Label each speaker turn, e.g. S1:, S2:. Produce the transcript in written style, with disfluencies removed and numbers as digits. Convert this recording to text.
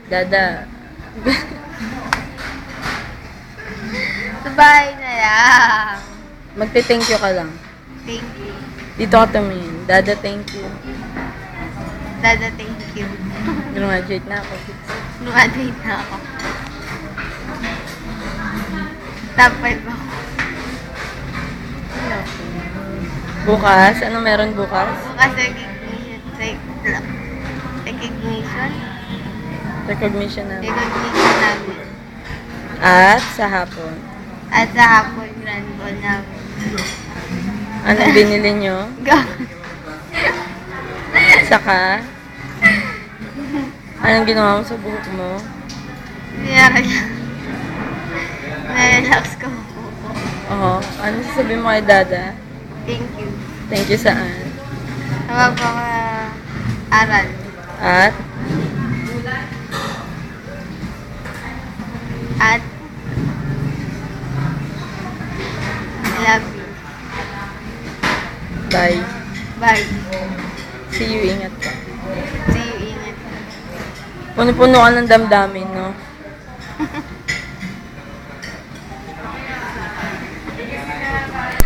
S1: Dada.
S2: Sa bahay na lang.
S1: Magte-thank you ka lang.
S2: Thank you.
S1: Dito ka tumingin. Dada, thank you.
S2: Dada, thank you.
S1: Graduate na ako.
S2: Graduate na ako. Top 5 ako.
S1: Bukas? Ano meron bukas?
S2: Bukas recognition. Recognition?
S1: Recognition na.
S2: Recognition namin.
S1: At sa hapon.
S2: At sa hapon, grand ball namin.
S1: Anong binili nyo? Saka? Anong ginawa mo sa buhok mo?
S2: Nirelax ko po.
S1: Oo. Ano sasabihin mo kay Dada?
S2: Thank you.
S1: Thank you saan?
S2: Sa magpaka-aral.
S1: At?
S2: At I love you.
S1: Bye.
S2: Bye.
S1: See you. Ingat ka.
S2: See you. Ingat.
S1: Puno-puno ka ng damdamin, no?